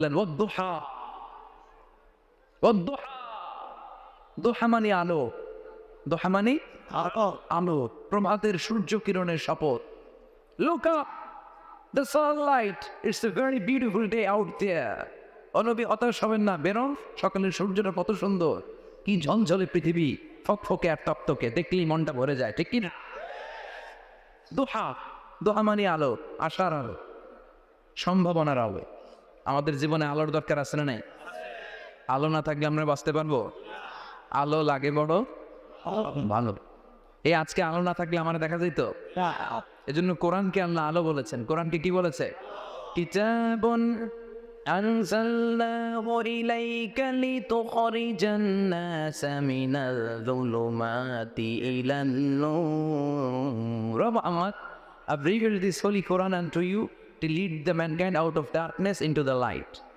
ওয়াদ-দুহা, ওয়াদ-দুহা, দুহা মানে আলো, দুহা মানে আলো, প্রভাতের সূর্য কিরণের শপথ। Look up, the sunlight, it's a very beautiful day out there. ও নবী হতাশ হবেন না, বেরোন, সকালের সূর্যটা কত সুন্দর, কি ঝলঝলে পৃথিবী, ফকফকে আর তপ্তকে, দেখলেই মনটা ভরে যায়, ঠিক কি না? দোহা, দোহা মানে আলো, আশার আলো, সম্ভাবনার আলো। আমাদের জীবনে আলোর দরকার আছে না নাই? আলো না থাকলে আমরা বাঁচতে পারবো? আলো লাগে বড় ভালো। এই আজকে আলো না থাকলে আমার দেখা যেত। এজন্য কোরআনকে আল্লাহ আলো বলেছেন। কোরআনকে কি বলেছে? কিতাবুন আনজালনাহু ইলাইকা লিতুখরিজান নাসা মিনাল যুলুমাতি ইলান নূর। Muhammad, I've revealed this holy Quran unto you to lead the mankind out of darkness into the light.